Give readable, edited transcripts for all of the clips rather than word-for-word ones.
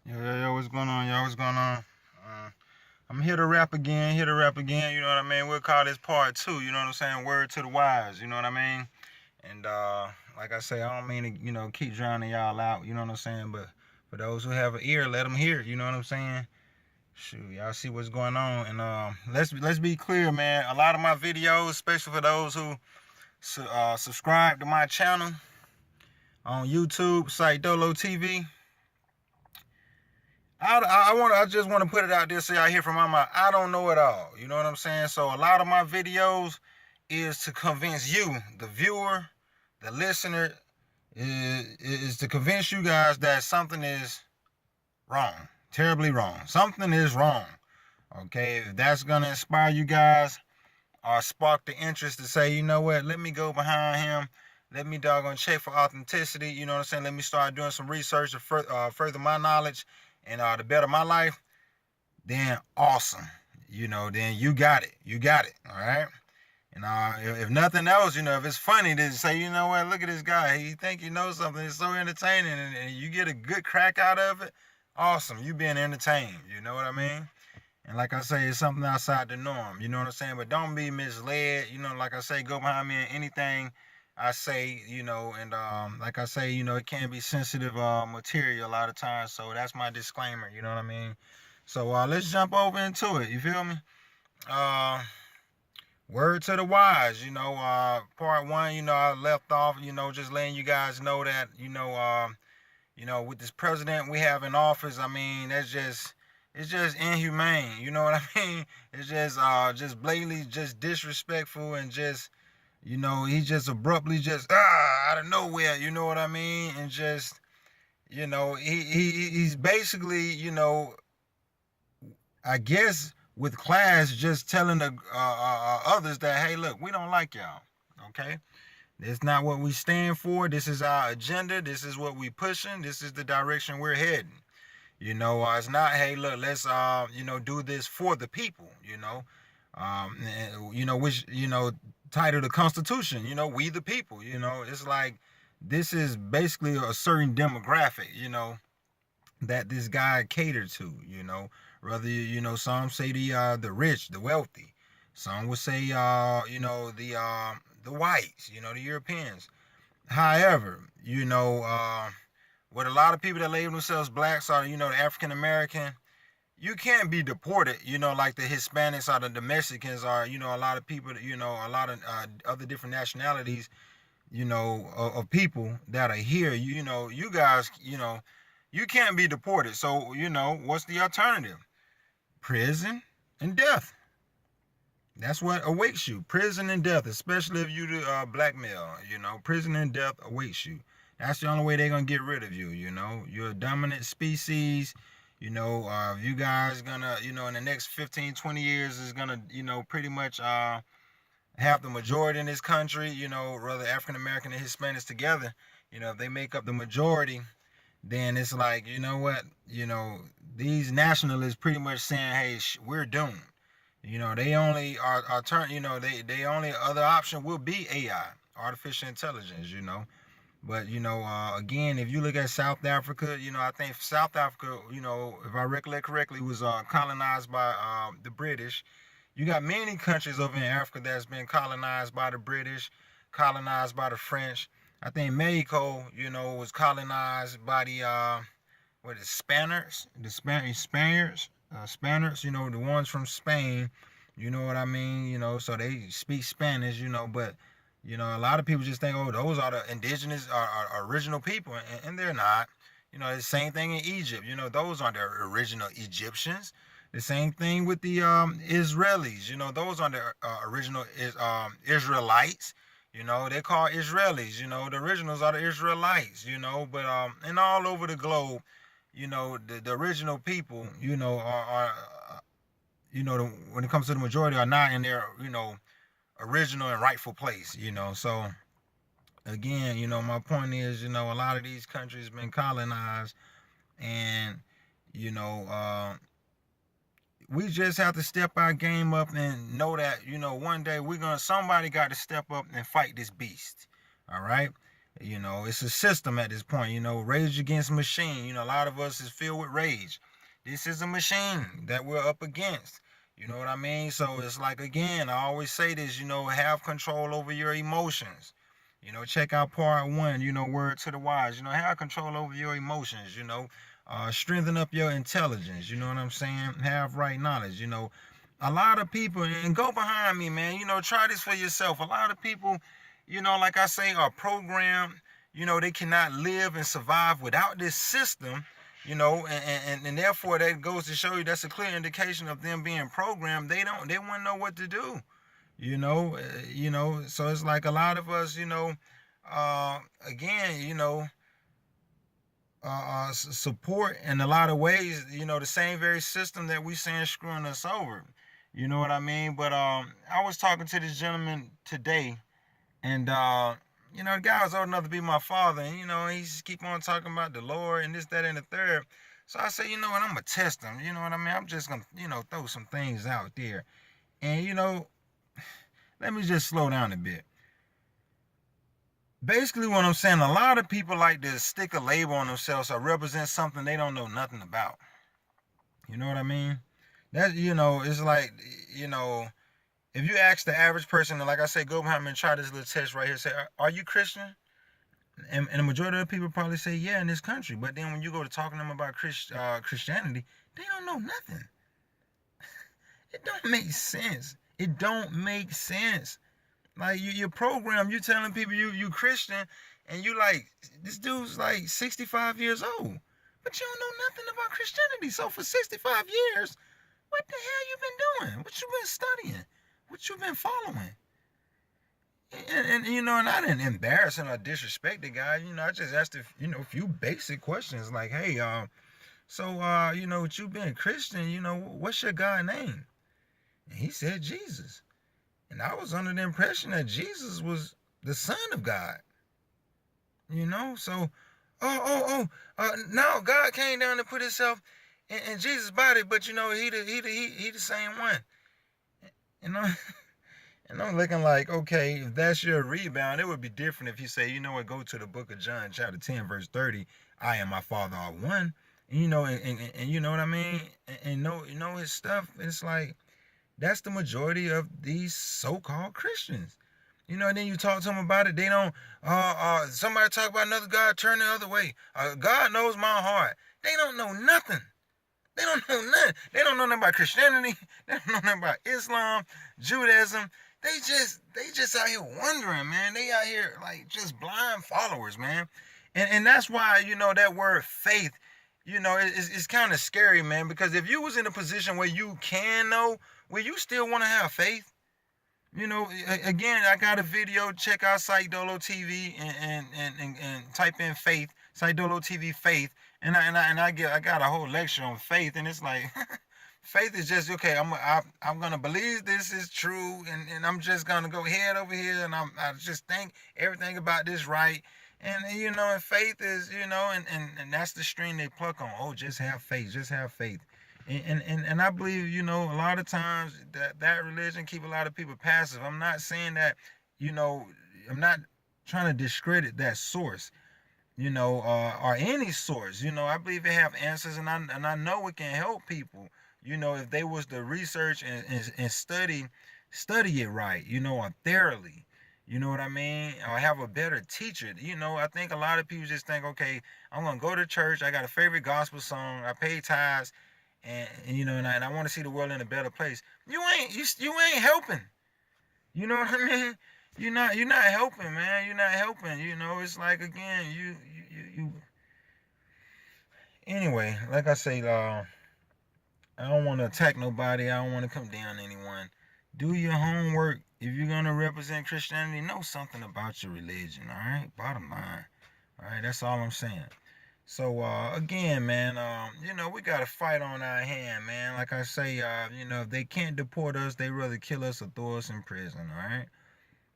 Yo, what's going on, y'all? What's going on? Uh, I'm here to rap again, you know what I mean? We'll call this part two, you know what I'm saying? Word to the wise, you know what I mean? And like I say, I don't mean to, keep drowning y'all out, you know what I'm saying? But for those who have an ear, let them hear, you know what I'm saying? Shoot, y'all see what's going on. And let's be clear, man. A lot of my videos, especially for those who subscribe to my channel on YouTube, Sike Dolo TV. I just want to put it out there so y'all hear from my mouth. I don't know it all. You know what I'm saying? So a lot of my videos is to convince you, the viewer, the listener, is to convince you guys that something is wrong, terribly wrong. Something is wrong. Okay, if that's gonna inspire you guys or spark the interest to say, you know what, let me go behind him. Let me doggone check for authenticity. You know what I'm saying? Let me start doing some research to further my knowledge and to better my life. Then awesome. Then you got it. You got it. All right. And if nothing else, if it's funny to say, you know what, look at this guy. He think he knows something. It's so entertaining, and you get a good crack out of it. Awesome. You being entertained. You know what I mean? And like I say, it's something outside the norm. You know what I'm saying? But don't be misled. Like I say, go behind me in anything I say, and like I say, it can be sensitive material a lot of times. So that's my disclaimer, you know what I mean? So let's jump over into it. You feel me? Uh, Word to the wise, part one, I left off, just letting you guys know that, with this president we have in office, I mean, it's just inhumane. You know what I mean? It's just blatantly just disrespectful and just, he just abruptly just out of nowhere. You know what I mean? And just, he's basically, I guess with class just telling the others that, hey, look, we don't like y'all. Okay. It's not what we stand for. This is our agenda. This is what we pushing. This is the direction we're heading. It's not, hey, look, let's, do this for the people, which, title the Constitution, we the people, it's like, this is basically a certain demographic, that this guy catered to, rather, some say the rich, the wealthy, some would say, the whites, the Europeans. However, with a lot of people that label themselves blacks or, the African American, you can't be deported, like the Hispanics or the Mexicans or, a lot of people, a lot of other different nationalities, of people that are here. You guys, you can't be deported. So, what's the alternative? Prison and death. That's what awaits you. Prison and death, especially if you the black male, prison and death awaits you. That's the only way they're going to get rid of you, You're a dominant species. If you guys gonna, in the next 15, 20 years is going to, pretty much have the majority in this country, rather African American and Hispanics together, if they make up the majority, then it's like, you know what, these nationalists pretty much saying, hey, we're doomed. They only are turn, they only other option will be AI, artificial intelligence, But, again, if you look at South Africa, I think South Africa, if I recollect correctly, was colonized by the British. You got many countries over in Africa that's been colonized by the British, colonized by the French. I think Mexico, was colonized by the, Spaniards, the Spaniards, the ones from Spain, you know what I mean, so they speak Spanish, but a lot of people just think, oh, those are the indigenous or original people, and they're not. The same thing in Egypt. Those aren't the original Egyptians. The same thing with the Israelis. Those aren't the original Israelites. They call Israelis. The originals are the Israelites. But and all over the globe, the original people, are when it comes to the majority, are not in their, original and rightful place, So again, my point is, a lot of these countries been colonized, and we just have to step our game up and know that, one day somebody got to step up and fight this beast. All right. You know, it's a system at this point. You know, rage against machine. You know, a lot of us is filled with rage. This is a machine that we're up against. You know what I mean? So it's like, again, I always say this, you know, have control over your emotions. You know, check out part one, you know, word to the wise. You know, have control over your emotions, you know. Strengthen up your intelligence, you know what I'm saying? Have right knowledge, you know. A lot of people, and go behind me, man, you know, try this for yourself. A lot of people, you know, like I say, are programmed. You know, they cannot live and survive without this system. You know, and therefore that goes to show you that's a clear indication of them being programmed. They wouldn't know what to do. You know. So it's like a lot of us, you know, again, you know, support in a lot of ways, you know, the same very system that we saying screwing us over. You know what I mean? But I was talking to this gentleman today, and you know, the guy was old enough to be my father, and you know, he's keep on talking about the Lord and this, that, and the third. So I say, you know what, I'm gonna test him. You know what I mean? I'm just gonna, you know, throw some things out there, and you know, let me just slow down a bit. Basically, what I'm saying, a lot of people like to stick a label on themselves or represent something they don't know nothing about. You know what I mean? That, you know, it's like, you know, if you ask the average person, and like I said, go behind me and try this little test right here. Say, are you Christian? And the majority of the people probably say, yeah, in this country. But then when you go to talking to them about Christianity, they don't know nothing. It don't make sense. It don't make sense. Like you're programmed. You telling people you Christian, and you like, this dude's like 65 years old, but you don't know nothing about Christianity. So for 65 years, what the hell you been doing? What you been studying? What you been following? And you know, and I didn't embarrass or disrespect the guy. You know, I just asked you know, a few basic questions like, hey, so you know, with you being Christian, you know, what's your God name? And he said Jesus. And I was under the impression that Jesus was the Son of God. You know, so now God came down to put Himself in Jesus' body, but you know, he the same one. You know. And I'm looking like, okay, if that's your rebound, it would be different if you say, you know what, go to the book of John, chapter 10, verse 30. I and my Father are one. And, you know, and you know what I mean? And know, you know his stuff. It's like, that's the majority of these so-called Christians. You know, and then you talk to them about it, they don't, somebody talk about another God, turn the other way. God knows my heart. They don't know nothing. They don't know nothing. They don't know nothing about Christianity. They don't know nothing about Islam, Judaism. They just out here wondering, man. They out here like just blind followers, man. And that's why, you know, that word faith, you know, it's kind of scary, man. Because if you was in a position where you can know, will you still want to have faith? You know, again, I got a video. Check out Sike Dolo TV and type in faith. Sike Dolo TV faith, I got a whole lecture on faith, and it's like faith is just okay. I'm gonna believe this is true, and I'm just gonna go head over here, and I just think everything about this right. And you know, and faith is, you know, and that's the string they pluck on. Oh, just have faith, just have faith. And I believe, you know, a lot of times that religion keep a lot of people passive. I'm not saying that, you know, I'm not trying to discredit that source, you know, or any source. You know, I believe they have answers, and I know it can help people. You know, if they was to research and study it right, you know, or thoroughly. You know what I mean? Or have a better teacher. You know, I think a lot of people just think, okay, I'm gonna go to church. I got a favorite gospel song. I pay tithes, and you know, and I want to see the world in a better place. You ain't helping. You know what I mean? You're not helping, man. You're not helping. You know, it's like, again, you. Anyway, like I say, I don't want to attack nobody. I don't want to come down anyone. Do your homework. If you're gonna represent Christianity, know something about your religion. All right, bottom line. All right, that's all I'm saying. So again, man, you know, we got a fight on our hand, man. Like I say, you know, if they can't deport us, they rather kill us or throw us in prison. All right.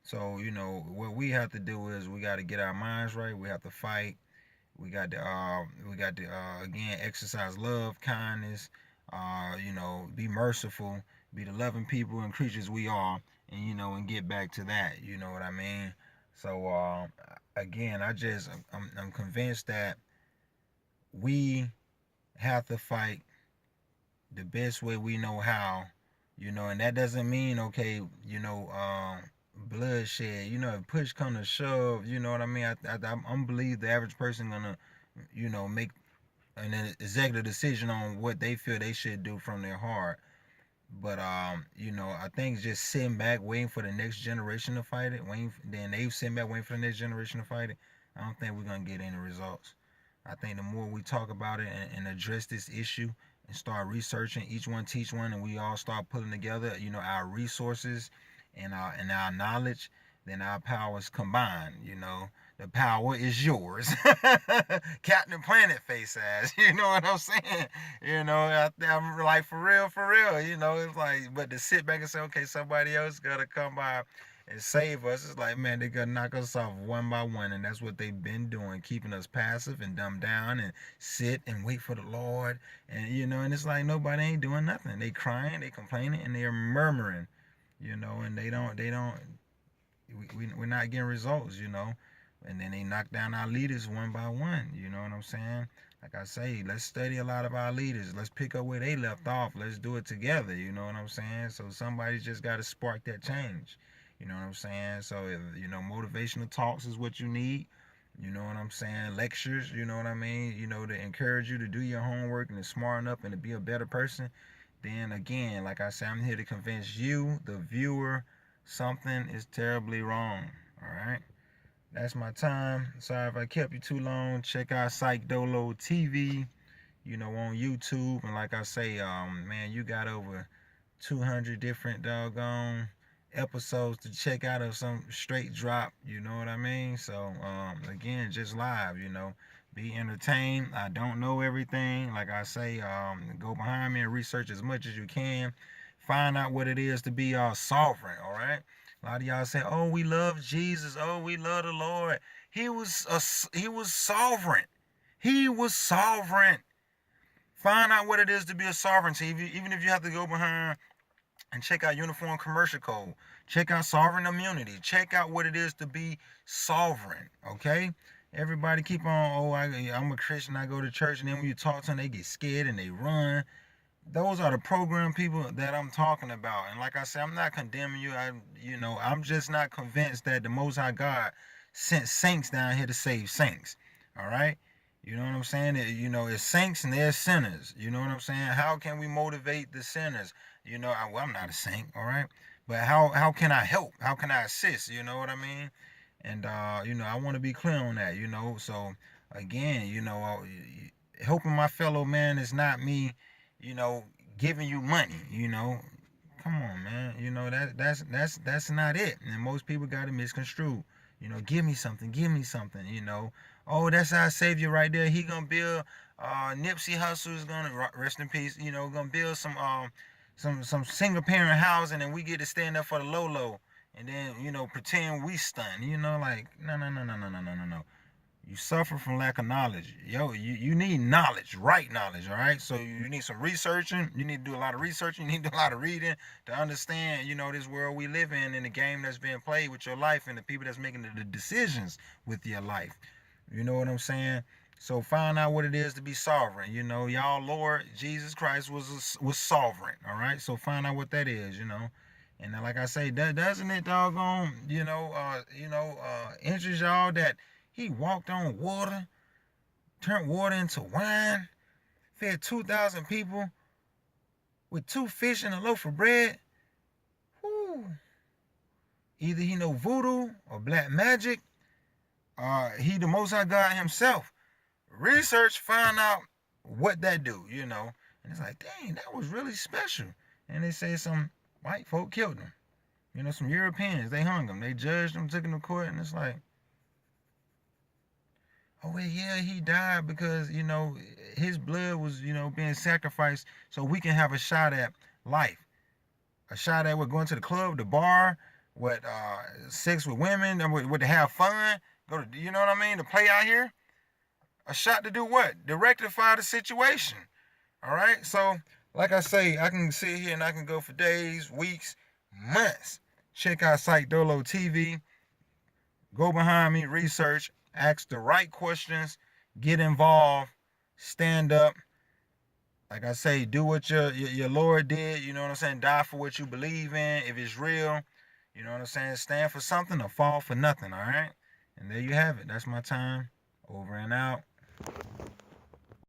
So you know, what we have to do is we got to get our minds right. We have to fight. We got to again exercise love, kindness. You know, be merciful, be the loving people and creatures we are, and you know, and get back to that. You know what I mean? So again, I'm convinced that we have to fight the best way we know how, and that doesn't mean okay, bloodshed. If push come to shove, you know what I mean. I believe the average person gonna, make an executive decision on what they feel they should do from their heart. But I think just sitting back, waiting for the next generation to fight it, then they sitting back waiting for the next generation to fight it. I don't think we're gonna get any results. I think the more we talk about it and address this issue and start researching, each one teach one, and we all start pulling together, our resources and our knowledge, then our powers combine. The power is yours. Captain Planet face ass. You know what I'm saying? I'm like, for real, for real. It's like, but to sit back and say, okay, somebody else gotta come by and save us. It's like, man, they gonna knock us off one by one, and that's what they've been doing, keeping us passive and dumbed down and sit and wait for the Lord. And it's like nobody ain't doing nothing. They crying, they complaining, and they're murmuring. And they don't we're not getting results. And then they knock down our leaders one by one. You know what I'm saying? Like I say, let's study a lot of our leaders. Let's pick up where they left off. Let's do it together. You know what I'm saying? So somebody's just got to spark that change. You know what I'm saying? So if motivational talks is what you need. You know what I'm saying? Lectures. You know what I mean? To encourage you to do your homework and to smarten up and to be a better person. Then again, like I said, I'm here to convince you, the viewer, something is terribly wrong. All right. That's my time. Sorry if I kept you too long. Check out Sike Dolo TV, on YouTube. And like I say, man, you got over 200 different doggone episodes to check out of some straight drop. You know what I mean? So, again, just live. Be entertained. I don't know everything. Like I say, go behind me and research as much as you can. Find out what it is to be sovereign, all right? A lot of y'all say, "Oh, we love Jesus. Oh, we love the Lord." He was sovereign. He was sovereign. Find out what it is to be a sovereignty. Even if you have to go behind and check out Uniform Commercial Code, check out sovereign immunity, check out what it is to be sovereign. Okay. Everybody keep on. Oh, I'm a Christian. I go to church, and then when you talk to them, they get scared and they run. Those are the program people that I'm talking about. And like I said, I'm not condemning you. I'm just not convinced that the Most High God sent saints down here to save saints. All right. You know what I'm saying? It's saints and they're sinners. You know what I'm saying? How can we motivate the sinners? I'm not a saint. All right. But how can I help? How can I assist? You know what I mean? And I want to be clear on that. So again, helping my fellow man is not me, you know, giving you money. Come on, man. That's not it. And most people got it misconstrued. Give me something, give me something. Oh, that's our savior right there. He gonna build. Nipsey Hussle is gonna rest in peace. Gonna build some single parent housing, and we get to stand up for the low, and then pretend we stunned. Like no, no, no, no, no, no, no, no, no. You suffer from lack of knowledge. You need knowledge, right knowledge, all right? So you need some researching. You need to do a lot of researching. You need to do a lot of reading to understand, this world we live in and the game that's being played with your life and the people that's making the decisions with your life. You know what I'm saying? So find out what it is to be sovereign. Y'all Lord Jesus Christ was sovereign, all right? So find out what that is. And like I say, doesn't it doggone, interest y'all that he walked on water, turned water into wine, fed 2,000 people with 2 fish and a loaf of bread? Whew. Either he know voodoo or black magic, or he the Most High God himself. Research, find out what that do, And it's like, dang, that was really special. And they say some white folk killed him. Some Europeans, they hung him. They judged him, took him to court, and it's like, oh, well, yeah, he died because, his blood was, being sacrificed so we can have a shot at life. A shot at what, going to the club, the bar, what, sex with women, what to have fun, go to, you know what I mean, to play out here. A shot to do what? To rectify the situation. All right? So, like I say, I can sit here and I can go for days, weeks, months. Check out Sike Dolo TV. Go behind me, research, ask the right questions, get involved, stand up. Like I say, do what your Lord did. You know what I'm saying? Die for what you believe in. If it's real, you know what I'm saying? Stand for something or fall for nothing. All right. And there you have it. That's my time. Over and out.